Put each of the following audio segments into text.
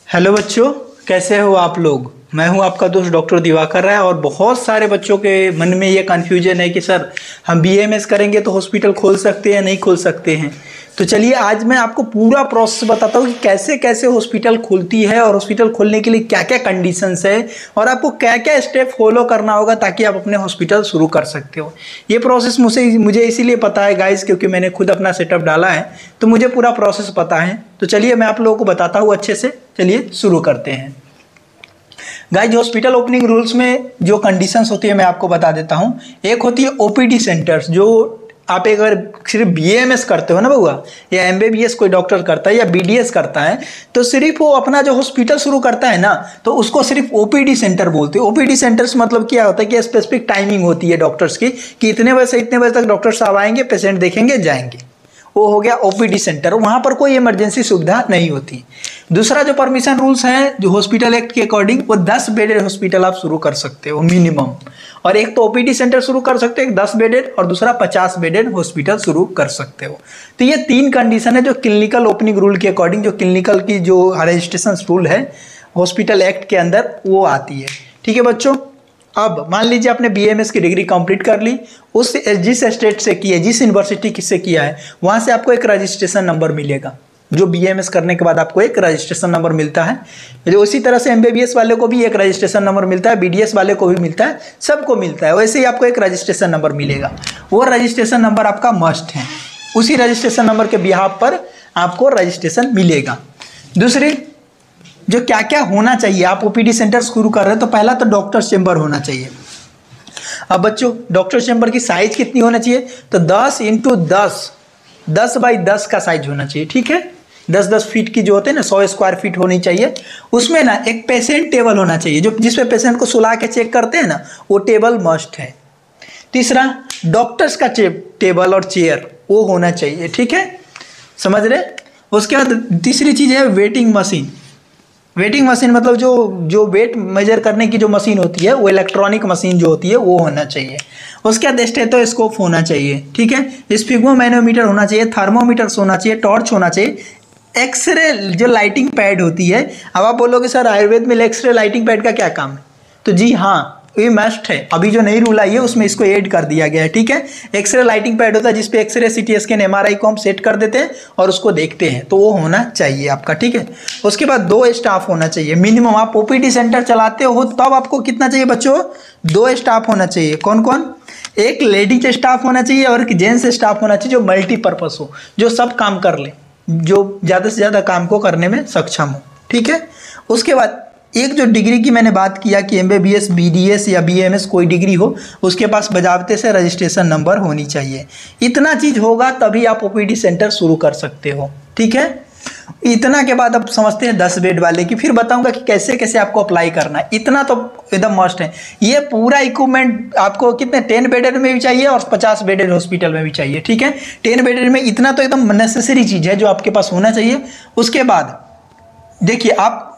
Hello बच्चों, कैसे हो आप लोग। मैं हूं आपका दोस्त डॉक्टर दिवाकर राय। और बहुत सारे बच्चों के मन में ये कन्फ्यूजन है कि सर हम बीएमएस करेंगे तो हॉस्पिटल खोल सकते हैं या नहीं खोल सकते हैं। तो चलिए आज मैं आपको पूरा प्रोसेस बताता हूँ कि कैसे कैसे हॉस्पिटल खुलती है और हॉस्पिटल खोलने के लिए क्या क्या कंडीशंस है और आपको क्या क्या स्टेप फॉलो करना होगा ताकि आप अपने हॉस्पिटल शुरू कर सकते हो। ये प्रोसेस मुझे इसीलिए पता है गाइस, क्योंकि मैंने खुद अपना सेटअप डाला है तो मुझे पूरा प्रोसेस पता है। तो चलिए मैं आप लोगों को बताता हूँ अच्छे से। चलिए शुरू करते हैं गाइस। हॉस्पिटल ओपनिंग रूल्स में जो कंडीशंस होती है मैं आपको बता देता हूँ। एक होती है ओपीडी सेंटर्स, जो आप अगर सिर्फ बीएमएस करते हो ना बउआ, या एमबीबीएस कोई डॉक्टर करता है या बीडीएस करता है तो सिर्फ वो अपना जो हॉस्पिटल शुरू करता है ना तो उसको सिर्फ ओपीडी सेंटर बोलते हैं। ओपीडी सेंटर्स मतलब क्या होता है कि स्पेसिफिक टाइमिंग होती है डॉक्टर्स की कि इतने बजे से इतने बजे तक डॉक्टर साहब आएंगे, पेशेंट देखेंगे, जाएंगे। वो हो गया ओपीडी सेंटर। वहां पर कोई इमरजेंसी सुविधा नहीं होती। दूसरा जो परमिशन रूल्स है जो हॉस्पिटल एक्ट के अकॉर्डिंग, वो 10 बेडेड हॉस्पिटल आप शुरू कर सकते हो मिनिमम। और एक तो ओपीडी सेंटर शुरू कर सकते हो, एक 10 बेडेड और दूसरा 50 बेडेड हॉस्पिटल शुरू कर सकते हो। तो ये 3 कंडीशन है जो क्लिनिकल ओपनिंग रूल के अकॉर्डिंग, जो क्लिनिकल की जो रजिस्ट्रेशन रूल है हॉस्पिटल एक्ट के अंदर वो आती है। ठीक है बच्चों। अब मान लीजिए आपने बीएमएस की डिग्री कंप्लीट कर ली, उस जिस स्टेट से की है, जिस यूनिवर्सिटी से किया है, वहां से आपको एक रजिस्ट्रेशन नंबर मिलेगा। जो बीएमएस करने के बाद आपको एक रजिस्ट्रेशन नंबर मिलता है। जो उसी तरह से एमबीबीएस वाले को भी एक रजिस्ट्रेशन नंबर मिलता है, बीडीएस वाले को भी मिलता है, सबको मिलता है। वैसे ही आपको एक रजिस्ट्रेशन नंबर मिलेगा। वो रजिस्ट्रेशन नंबर आपका मस्ट है। उसी रजिस्ट्रेशन नंबर के बिहाफ पर आपको रजिस्ट्रेशन मिलेगा। दूसरी जो क्या क्या होना चाहिए, आप ओपीडी सेंटर शुरू कर रहे हैं तो पहला तो डॉक्टर चेंबर होना चाहिए। अब बच्चों डॉक्टर चेंबर की साइज कितनी होना चाहिए, तो 10 × 10 बाई 10 का साइज होना चाहिए। ठीक है, 10-10 फीट की जो होते हैं ना, 100 स्क्वायर फीट होनी चाहिए। उसमें ना एक पेशेंट टेबल होना चाहिए, जो जिसपे पेशेंट को सुला के चेक करते हैं ना, वो टेबल मस्ट है। तीसरा डॉक्टर्स का टेबल और चेयर वो होना चाहिए। ठीक है, समझ रहे। उसके बाद तीसरी चीज है वेटिंग मशीन। वेटिंग मशीन मतलब जो वेट मेजर करने की जो मशीन होती है, वो इलेक्ट्रॉनिक मशीन जो होती है वो होना चाहिए। उसके बाद स्टेथोस्कोप होना चाहिए। ठीक है, स्फिग्मोमैनोमीटर होना चाहिए, थर्मोमीटर्स होना चाहिए, टॉर्च होना चाहिए, एक्सरे जो लाइटिंग पैड होती है। अब आप बोलोगे सर आयुर्वेद में एक्सरे लाइटिंग पैड का क्या काम है, तो जी हाँ ये मस्ट है। अभी जो नई रूल आई है उसमें इसको ऐड कर दिया गया है। ठीक है, एक्सरे लाइटिंग पैड होता है जिसपे एक्सरे, सीटी स्कैन, एमआरआई को हम सेट कर देते हैं और उसको देखते हैं, तो वो होना चाहिए आपका। ठीक है, उसके बाद 2 स्टाफ होना चाहिए मिनिमम। आप ओपीडी सेंटर चलाते हो तब आपको कितना चाहिए बच्चों, 2 स्टाफ होना चाहिए। कौन कौन, एक लेडीज स्टाफ होना चाहिए और एक जेंट्स स्टाफ होना चाहिए जो मल्टीपर्पज हो, जो सब काम कर ले, जो ज़्यादा से ज़्यादा काम को करने में सक्षम हो। ठीक है, उसके बाद एक जो डिग्री की मैंने बात किया कि एमबीबीएस, बीडीएस या बीएमएस कोई डिग्री हो, उसके पास बजावते से रजिस्ट्रेशन नंबर होनी चाहिए। इतना चीज़ होगा तभी आप ओपीडी सेंटर शुरू कर सकते हो। ठीक है, इतना के बाद अब समझते हैं 10 बेड वाले की। फिर बताऊंगा कि कैसे कैसे आपको अप्लाई करना है। इतना तो एकदम मस्ट है। ये पूरा इक्विपमेंट आपको कितने 10 बेडेड में भी चाहिए और 50 बेडेड हॉस्पिटल में भी चाहिए। ठीक है, 10 बेडेड में इतना तो एकदम नेसेसरी चीज़ है जो आपके पास होना चाहिए। उसके बाद देखिए आप,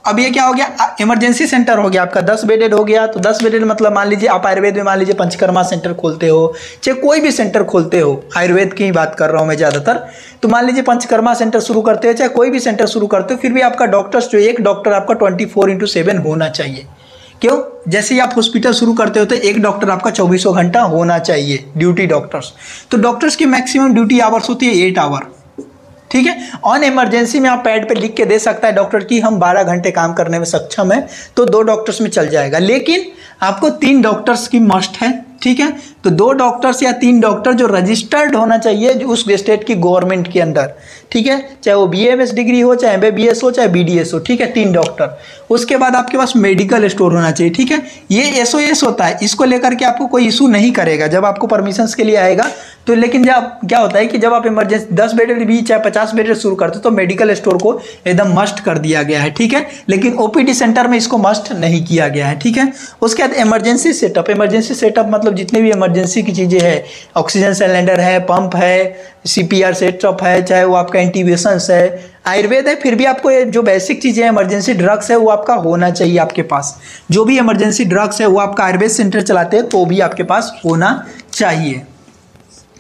अब ये क्या हो गया, इमरजेंसी सेंटर हो गया आपका, 10 बेडेड हो गया। तो 10 बेडेड मतलब मान लीजिए आप आयुर्वेद में मान लीजिए पंचकर्मा सेंटर खोलते हो, चाहे कोई भी सेंटर खोलते हो, आयुर्वेद की ही बात कर रहा हूँ मैं ज़्यादातर। तो मान लीजिए पंचकर्मा सेंटर शुरू करते हो, चाहे कोई भी सेंटर शुरू करते हो, फिर भी आपका डॉक्टर्स जो एक डॉक्टर आपका 24/7 होना चाहिए। क्यों, जैसे ही आप हॉस्पिटल शुरू करते हो तो एक डॉक्टर आपका 24 घंटा होना चाहिए, ड्यूटी डॉक्टर्स। तो डॉक्टर्स की मैक्सिमम ड्यूटी आवर्स होती है 8 आवर। ठीक है, ऑन इमरजेंसी में आप पैड पे लिख के दे सकता है डॉक्टर की हम 12 घंटे काम करने में सक्षम है, तो 2 डॉक्टर्स में चल जाएगा। लेकिन आपको 3 डॉक्टर्स की मस्ट है। ठीक है, तो 2 डॉक्टर्स या 3 डॉक्टर जो रजिस्टर्ड होना चाहिए जो उस स्टेट की गवर्नमेंट के अंदर। ठीक है, चाहे वो बीएमएस डिग्री हो, चाहे एमबीबीएस हो, चाहे बीडीएस हो। ठीक है, 3 डॉक्टर। उसके बाद आपके पास मेडिकल स्टोर होना चाहिए। ठीक है, ये एसओएस होता है, इसको लेकर के आपको कोई इशू नहीं करेगा जब आपको परमिशंस के लिए आएगा तो। लेकिन जब क्या होता है कि जब आप इमरजेंसी 10 बेडेड भी चाहे 50 बेडेड शुरू करते हो तो मेडिकल स्टोर को एकदम मस्ट कर दिया गया है। ठीक है, लेकिन ओपीडी सेंटर में इसको मस्ट नहीं किया गया है। ठीक है, उसके बाद इमरजेंसी सेटअप। इमरजेंसी सेटअप मतलब जितने भी इमरजेंसी की चीज़ें हैं, ऑक्सीजन सिलेंडर है, पंप है, सीपीआर सेटअप है, चाहे वो आपका इंट्यूबेशंस है, आयुर्वेद है, फिर भी आपको ये जो बेसिक चीज़ें हैं, इमरजेंसी ड्रग्स है, वो आपका होना चाहिए आपके पास। जो भी इमरजेंसी ड्रग्स है वो आपका आयुर्वेद सेंटर चलाते हैं तो भी आपके पास होना चाहिए।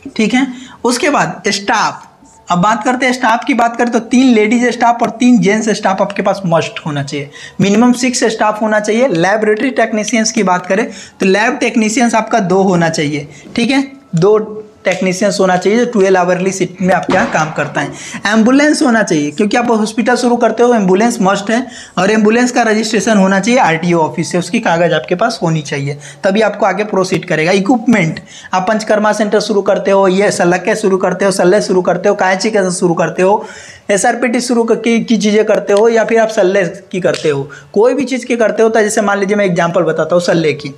ठीक है, उसके बाद स्टाफ। अब बात करते हैं स्टाफ की, बात करें तो 3 लेडीज स्टाफ और 3 जेंट्स स्टाफ आपके पास मस्ट होना चाहिए। मिनिमम 6 स्टाफ होना चाहिए। लैबोरेटरी टेक्नीशियंस की बात करें तो लैब टेक्नीशियंस आपका 2 होना चाहिए, ठीक है, 2 टेक्नीशियंस होना चाहिए जो 12 आवर्ली शिफ्ट में आपके यहाँ काम करता है। एम्बुलेंस होना चाहिए, क्योंकि आप हॉस्पिटल शुरू करते हो, एम्बुलेंस मस्ट है, और एम्बुलेंस का रजिस्ट्रेशन होना चाहिए आरटीओ ऑफिस से, उसकी कागज़ आपके पास होनी चाहिए, तभी आपको आगे प्रोसीड करेगा। इक्विपमेंट, आप पंचकर्मा सेंटर शुरू करते हो, ये सल्लके शुरू करते हो, सल्ले शुरू करते हो, कायची का शुरू करते हो, एसआरपीटी शुरू की चीज़ें करते हो, या फिर आप सल्ले की करते हो, कोई भी चीज़ की करते हो, तो जैसे मान लीजिए मैं एग्जाम्पल बताता हूँ सल्ले की,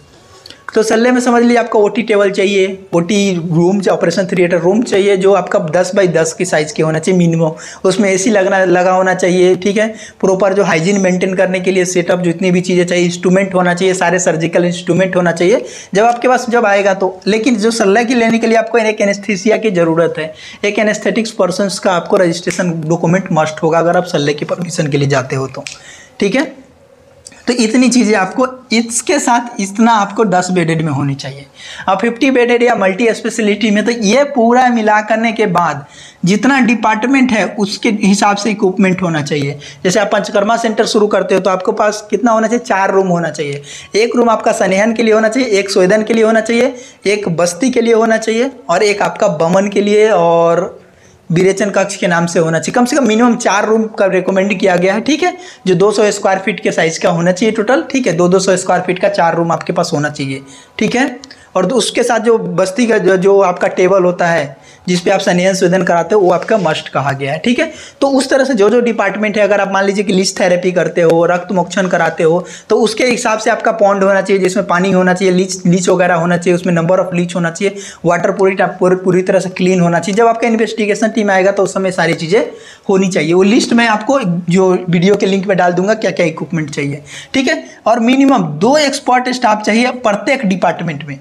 तो सल्ले में समझ लीजिए आपका ओटी टेबल चाहिए, OT room, operation theatre room चाहिए जो आपका 10 बाई 10 की साइज़ के होना चाहिए मिनिमम, उसमें एसी लगा होना चाहिए, ठीक है, प्रॉपर जो हाइजीन मेंटेन करने के लिए सेटअप, जितनी भी चीज़ें चाहिए, इंस्ट्रूमेंट होना चाहिए, सारे सर्जिकल इंस्ट्रूमेंट होना चाहिए जब आपके पास जब आएगा तो। लेकिन जो सल्ला की लेने के लिए आपको एक एनेस्थीसिया की ज़रूरत है, एक एनेस्थेटिक्स पर्सन का आपको रजिस्ट्रेशन डॉक्यूमेंट मस्ट होगा अगर आप सल्ले की परमिशन के लिए जाते हो तो, ठीक है। तो इतनी चीज़ें आपको, इसके साथ इतना आपको 10 बेडेड में होनी चाहिए। अब 50 बेडेड या मल्टी स्पेशलिटी में तो ये पूरा मिला करने के बाद जितना डिपार्टमेंट है उसके हिसाब से इक्विपमेंट होना चाहिए। जैसे आप पंचकर्मा सेंटर शुरू करते हो तो आपको पास कितना होना चाहिए, 4 रूम होना चाहिए। एक रूम आपका स्नेहन के लिए होना चाहिए, एक स्वेदन के लिए होना चाहिए, एक बस्ती के लिए होना चाहिए, और एक आपका बमन के लिए और विरेचन कक्ष के नाम से होना चाहिए। कम से कम मिनिमम 4 रूम का रिकमेंड किया गया है, ठीक है, जो 200 स्क्वायर फीट के साइज का होना चाहिए टोटल, ठीक है, 200 स्क्वायर फीट का 4 रूम आपके पास होना चाहिए, ठीक है। और उसके साथ जो बस्ती का जो आपका टेबल होता है जिस पे आप स्नेहन स्वेदन कराते हो वो आपका मस्ट कहा गया है, ठीक है। तो उस तरह से जो डिपार्टमेंट है, अगर आप मान लीजिए कि लीच थेरेपी करते हो, रक्त मोक्षण कराते हो, तो उसके हिसाब से आपका पॉन्ड होना चाहिए जिसमें पानी होना चाहिए, लीच वगैरह होना चाहिए, उसमें नंबर ऑफ लीच होना चाहिए, वाटर पूरी तरह से क्लीन होना चाहिए। जब आपका इन्वेस्टिगेशन टीम आएगा तो उस समय सारी चीज़ें होनी चाहिए। वो लिस्ट मैं आपको जो वीडियो के लिंक में डाल दूंगा क्या क्या इक्विपमेंट चाहिए, ठीक है। और मिनिमम 2 एक्सपर्ट स्टाफ चाहिए प्रत्येक डिपार्टमेंट में।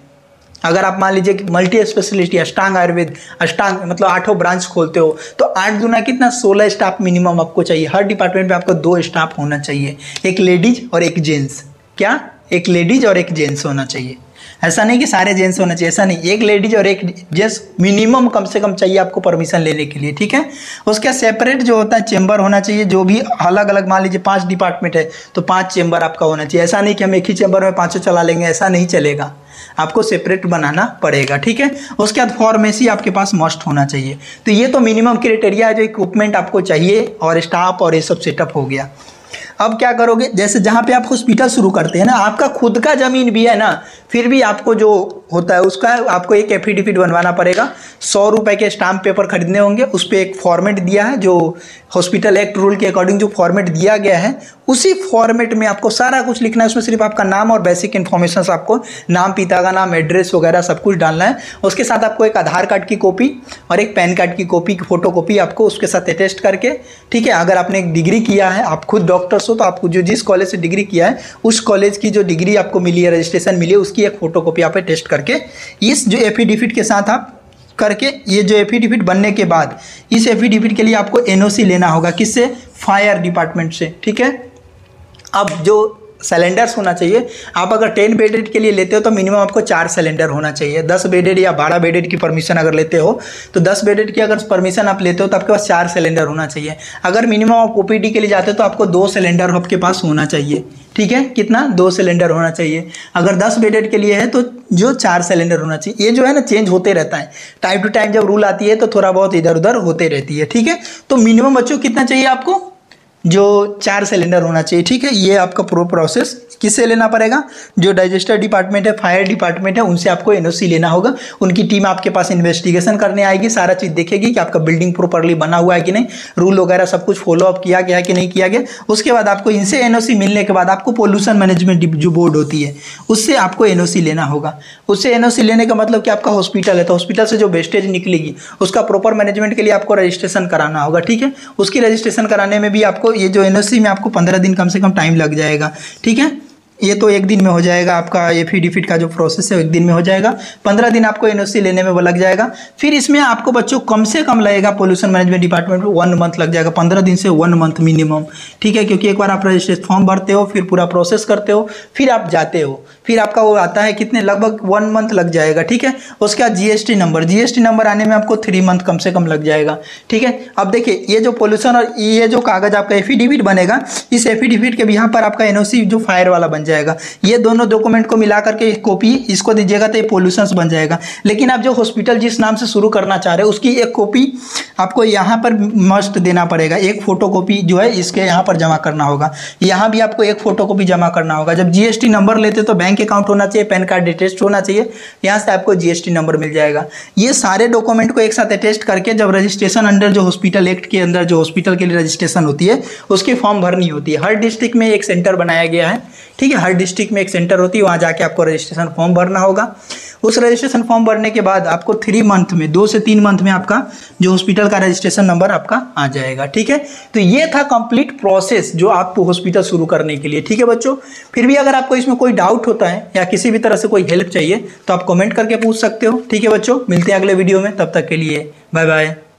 अगर आप मान लीजिए कि मल्टी स्पेशलिटी अष्टांग आयुर्वेद, अष्टांग मतलब 8 ब्रांच खोलते हो तो 8 दूना कितना 16 स्टाफ मिनिमम आपको चाहिए। हर डिपार्टमेंट में आपको 2 स्टाफ होना चाहिए, एक लेडीज और एक जेंट्स। क्या, एक लेडीज और एक जेंट्स होना चाहिए। ऐसा नहीं कि सारे जेंट्स होना चाहिए, ऐसा नहीं, एक लेडीज और एक जेंट्स मिनिमम कम से कम चाहिए आपको परमिशन लेने के लिए, ठीक है। उसका सेपरेट जो होता है चेंबर होना चाहिए, जो भी अलग अलग, मान लीजिए 5 डिपार्टमेंट है तो 5 चेंबर आपका होना चाहिए। ऐसा नहीं कि हम एक ही चेंबर में 5 चला लेंगे, ऐसा नहीं चलेगा, आपको सेपरेट बनाना पड़ेगा, ठीक है। उसके बाद फार्मेसी आपके पास मस्ट होना चाहिए। तो ये तो मिनिमम क्राइटेरिया है जो इक्विपमेंट आपको चाहिए, और स्टाफ और ये सब सेटअप हो गया। अब क्या करोगे, जैसे जहाँ पे आप हॉस्पिटल शुरू करते हैं ना, आपका खुद का ज़मीन भी है ना, फिर भी आपको जो होता है उसका आपको एक एफिडेविट बनवाना पड़ेगा। 100 रुपये के स्टाम्प पेपर खरीदने होंगे, उस पर एक फॉर्मेट दिया है, जो हॉस्पिटल एक्ट रूल के अकॉर्डिंग जो फॉर्मेट दिया गया है उसी फॉर्मेट में आपको सारा कुछ लिखना है। उसमें सिर्फ आपका नाम और बेसिक इन्फॉर्मेशन, आपको नाम, पिता का नाम, एड्रेस वगैरह सब कुछ डालना है। उसके साथ आपको एक आधार कार्ड की कॉपी और एक पैन कार्ड की कॉपी, फोटो कॉपी आपको उसके साथ अटेस्ट करके, ठीक है। अगर आपने एक डिग्री किया है, आप खुद डॉक्टर्स हो, तो आपको जो जिस कॉलेज से डिग्री किया है उस कॉलेज की जो डिग्री आपको मिली है, रजिस्ट्रेशन मिली है, उसकी एक फोटो कॉपी आप टेस्ट करके इस जो एफिडेविट के साथ आप करके, ये जो एफिडेविट बनने के बाद इस एफिडेविट के लिए आपको एनओसी लेना होगा, किससे, फायर डिपार्टमेंट से, ठीक है। अब जो सिलेंडर्स होना चाहिए, आप अगर 10 बेडेड के लिए लेते हो तो मिनिमम आपको 4 सिलेंडर होना चाहिए। 10 बेडेड या 12 बेडेड की परमिशन अगर लेते हो तो 10 बेडेड की अगर परमिशन आप लेते हो तो आपके पास 4 सिलेंडर होना चाहिए। अगर मिनिमम आप ओपीडी के लिए जाते हो तो आपको 2 सिलेंडर आपके पास होना चाहिए, ठीक है। कितना, 2 सिलेंडर होना चाहिए। अगर 10 बेडेड के लिए है तो जो 4 सिलेंडर होना चाहिए। ये जो है ना चेंज होते रहता है, टाइम टू टाइम जब रूल आती है तो थोड़ा बहुत इधर उधर होते रहती है, ठीक है। तो मिनिमम बच्चों कितना चाहिए आपको, जो 4 सिलेंडर होना चाहिए, ठीक है। ये आपका प्रो प्रोसेस किससे लेना पड़ेगा, जो डाइजेस्टर डिपार्टमेंट है, फायर डिपार्टमेंट है, उनसे आपको एनओसी लेना होगा। उनकी टीम आपके पास इन्वेस्टिगेशन करने आएगी, सारा चीज़ देखेगी कि आपका बिल्डिंग प्रॉपर्ली बना हुआ है कि नहीं, रूल वगैरह सब कुछ फॉलो अप किया गया है कि नहीं किया गया। उसके बाद आपको इनसे एनओसी मिलने के बाद आपको पोल्यूशन मैनेजमेंट जो बोर्ड होती है उससे आपको एनओसी लेना होगा। उससे एनओसी लेने का मतलब कि आपका हॉस्पिटल है तो हॉस्पिटल से जो वेस्टेज निकलेगी उसका प्रॉपर मैनेजमेंट के लिए आपको रजिस्ट्रेशन कराना होगा, ठीक है। उसकी रजिस्ट्रेशन कराने में भी आपको ये जो एनओसी में आपको 15 दिन कम से कम टाइम लग जाएगा, ठीक है। ये तो एक दिन में हो जाएगा, आपका एफिडेविट का जो प्रोसेस है एक दिन में हो जाएगा। 15 दिन आपको एनओसी लेने में वो लग जाएगा। फिर इसमें आपको बच्चों कम से कम लगेगा पोल्यूशन मैनेजमेंट डिपार्टमेंट में 1 मंथ लग जाएगा, 15 दिन से 1 मंथ मिनिमम, ठीक है। क्योंकि एक बार आप रजिस्ट्रेशन फॉर्म भरते हो, फिर पूरा प्रोसेस करते हो, फिर आप जाते हो, फिर आपका वो आता है कितने, लगभग 1 मंथ लग जाएगा, ठीक है। उसके बाद जीएसटी नंबर आने में आपको 3 मंथ कम से कम लग जाएगा, ठीक है। अब देखिए ये जो पोल्यूशन और ये जो कागज आपका एफिडेविट बनेगा, इस एफिडेविट के यहाँ पर आपका एनओसी जो फायर वाला बन जाएगा। ये दोनों डॉक्यूमेंट को मिला करके एक कॉपी इसको दीजिएगा तो ये पोल्यूशन बन जाएगा। लेकिन आप जो हॉस्पिटल जिस नाम से शुरू करना चाह रहे हो उसकी एक कॉपी आपको यहाँ पर मस्ट देना पड़ेगा। एक फोटोकॉपी जो है इसके यहाँ पर जमा करना होगा, यहाँ भी आपको एक फोटोकॉपी जमा करना होगा। जब जीएसटी नंबर लेते तो बैंक अकाउंट होना चाहिए, पैन कार्ड अटेस्ट होना चाहिए, यहाँ से आपको जीएसटी नंबर मिल जाएगा। ये सारे डॉक्यूमेंट को एक साथ अटेस्ट करके जब रजिस्ट्रेशन अंडर जो हॉस्पिटल एक्ट के अंदर जो हॉस्पिटल के लिए रजिस्ट्रेशन होती है उसकी फॉर्म भरनी होती है। हर डिस्ट्रिक्ट में एक सेंटर बनाया गया है, ठीक है। हर डिस्ट्रिक्ट में एक सेंटर होती है, वहाँ जाके आपको रजिस्ट्रेशन फॉर्म भरना होगा। उस रजिस्ट्रेशन फॉर्म भरने के बाद आपको 3 मंथ में, 2 से 3 मंथ में आपका जो हॉस्पिटल का रजिस्ट्रेशन नंबर आपका आ जाएगा, ठीक है। तो ये था कंप्लीट प्रोसेस जो आपको हॉस्पिटल शुरू करने के लिए, ठीक है बच्चों। फिर भी अगर आपको इसमें कोई डाउट होता है या किसी भी तरह से कोई हेल्प चाहिए तो आप कमेंट करके पूछ सकते हो, ठीक है बच्चों। मिलते हैं अगले वीडियो में, तब तक के लिए बाय बाय।